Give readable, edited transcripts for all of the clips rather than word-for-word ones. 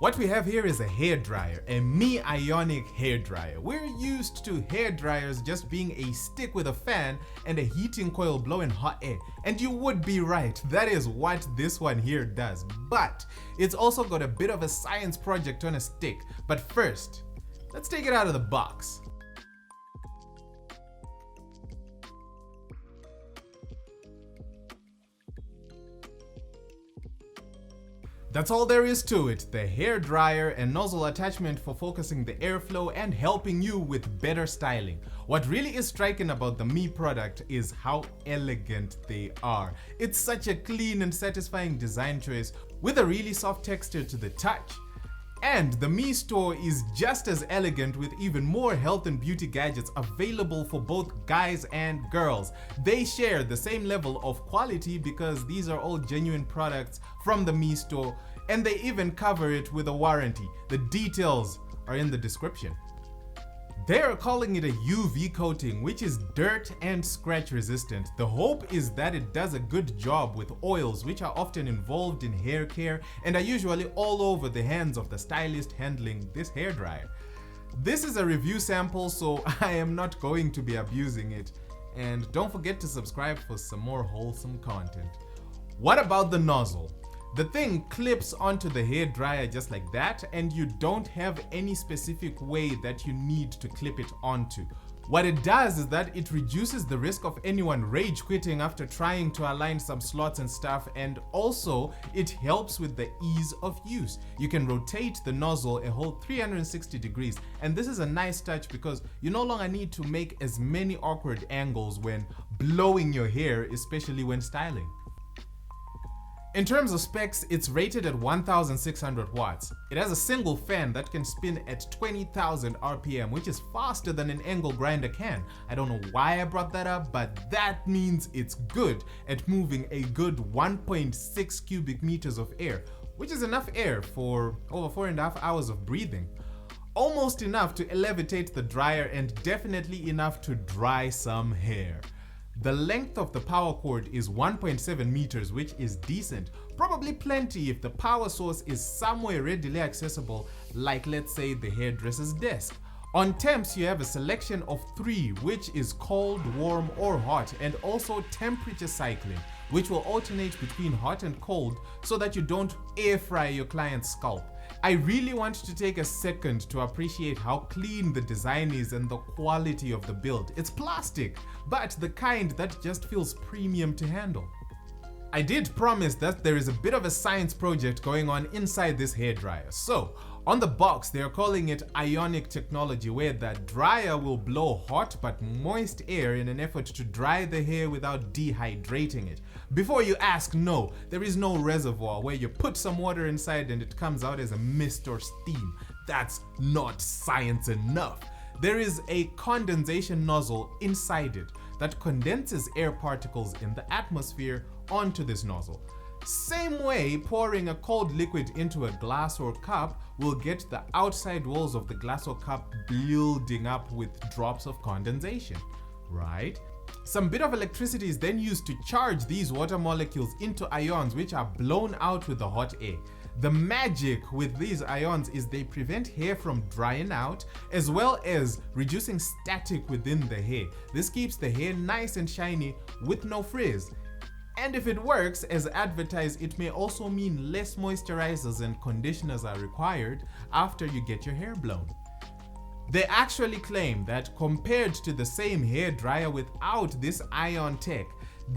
What we have here is a hairdryer, a Xiaomi Ionic hairdryer. We're used to hairdryers just being a stick with a fan and a heating coil blowing hot air. And you would be right, that is what this one here does. But it's also got a bit of a science project on a stick. But first, let's take it out of the box. That's all there is to it, the hairdryer and nozzle attachment for focusing the airflow and helping you with better styling. What really is striking about the Xiaomi product is how elegant they are. It's such a clean and satisfying design choice with a really soft texture to the touch. And the Xiaomi store is just as elegant with even more health and beauty gadgets available for both guys and girls. They share the same level of quality because these are all genuine products from the Xiaomi store, and they even cover it with a warranty. The details are in the description. They are calling it a UV coating, which is dirt and scratch resistant. The hope is that it does a good job with oils, which are often involved in hair care and are usually all over the hands of the stylist handling this hairdryer. This is a review sample, so I am not going to be abusing it. And don't forget to subscribe for some more wholesome content. What about the nozzle? The thing clips onto the hairdryer just like that, and you don't have any specific way that you need to clip it onto. What it does is that it reduces the risk of anyone rage quitting after trying to align some slots and stuff, and also it helps with the ease of use. You can rotate the nozzle a whole 360 degrees, and this is a nice touch because you no longer need to make as many awkward angles when blowing your hair, especially when styling. In terms of specs, it's rated at 1600 watts. It has a single fan that can spin at 20,000 RPM, which is faster than an angle grinder can. I don't know why I brought that up, but that means it's good at moving a good 1.6 cubic meters of air, which is enough air for over 4.5 hours of breathing. Almost enough to levitate the dryer and definitely enough to dry some hair. The length of the power cord is 1.7 meters, which is decent. Probably plenty if the power source is somewhere readily accessible, like let's say the hairdresser's desk. On temps, you have a selection of 3, which is cold, warm, or hot, and also temperature cycling, which will alternate between hot and cold so that you don't air fry your client's scalp. I really want to take a second to appreciate how clean the design is and the quality of the build. It's plastic, but the kind that just feels premium to handle. I did promise that there is a bit of a science project going on inside this hairdryer. So, on the box, they are calling it Ionic technology, where the dryer will blow hot but moist air in an effort to dry the hair without dehydrating it. Before you ask, no, there is no reservoir where you put some water inside and it comes out as a mist or steam. That's not science enough. There is a condensation nozzle inside it that condenses air particles in the atmosphere onto this nozzle. Same way pouring a cold liquid into a glass or cup will get the outside walls of the glass or cup building up with drops of condensation, right? Some bit of electricity is then used to charge these water molecules into ions, which are blown out with the hot air. The magic with these ions is they prevent hair from drying out, as well as reducing static within the hair. This keeps the hair nice and shiny with no frizz. And if it works as advertised, it may also mean less moisturizers and conditioners are required after you get your hair blown. They actually claim that compared to the same hair dryer without this ion tech,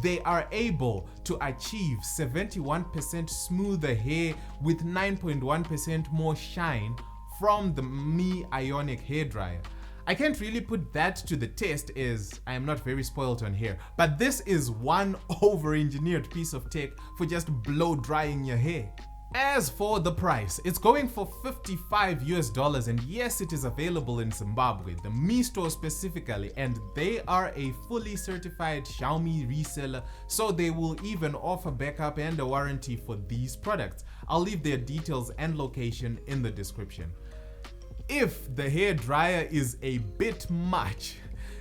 they are able to achieve 71% smoother hair with 9.1% more shine from the Xiaomi Ionic hairdryer. I can't really put that to the test as I am not very spoiled on hair, but this is one over-engineered piece of tech for just blow drying your hair. As for the price, it's going for $55 and yes, it is available in Zimbabwe, the Xiaomi store specifically, and they are a fully certified Xiaomi reseller, so they will even offer backup and a warranty for these products. I'll leave their details and location in the description. If the hair dryer is a bit much,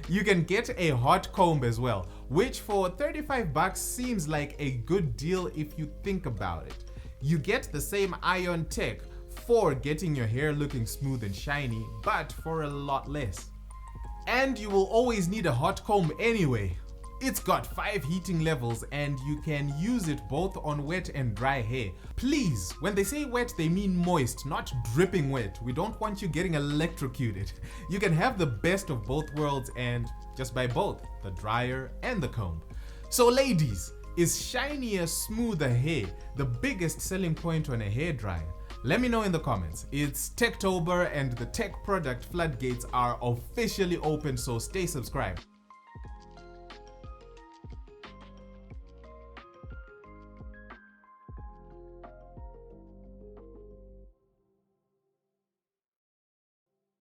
you can get a hot comb as well, which for $35 seems like a good deal if you think about it. You get the same ion tech for getting your hair looking smooth and shiny, but for a lot less. And you will always need a hot comb anyway. It's got 5 heating levels and you can use it both on wet and dry hair. Please, when they say wet, they mean moist, not dripping wet. We don't want you getting electrocuted. You can have the best of both worlds and just buy both, the dryer and the comb. So ladies, is shinier, smoother hair the biggest selling point on a hairdryer? Let me know in the comments. It's Techtober and the tech product floodgates are officially open, so stay subscribed.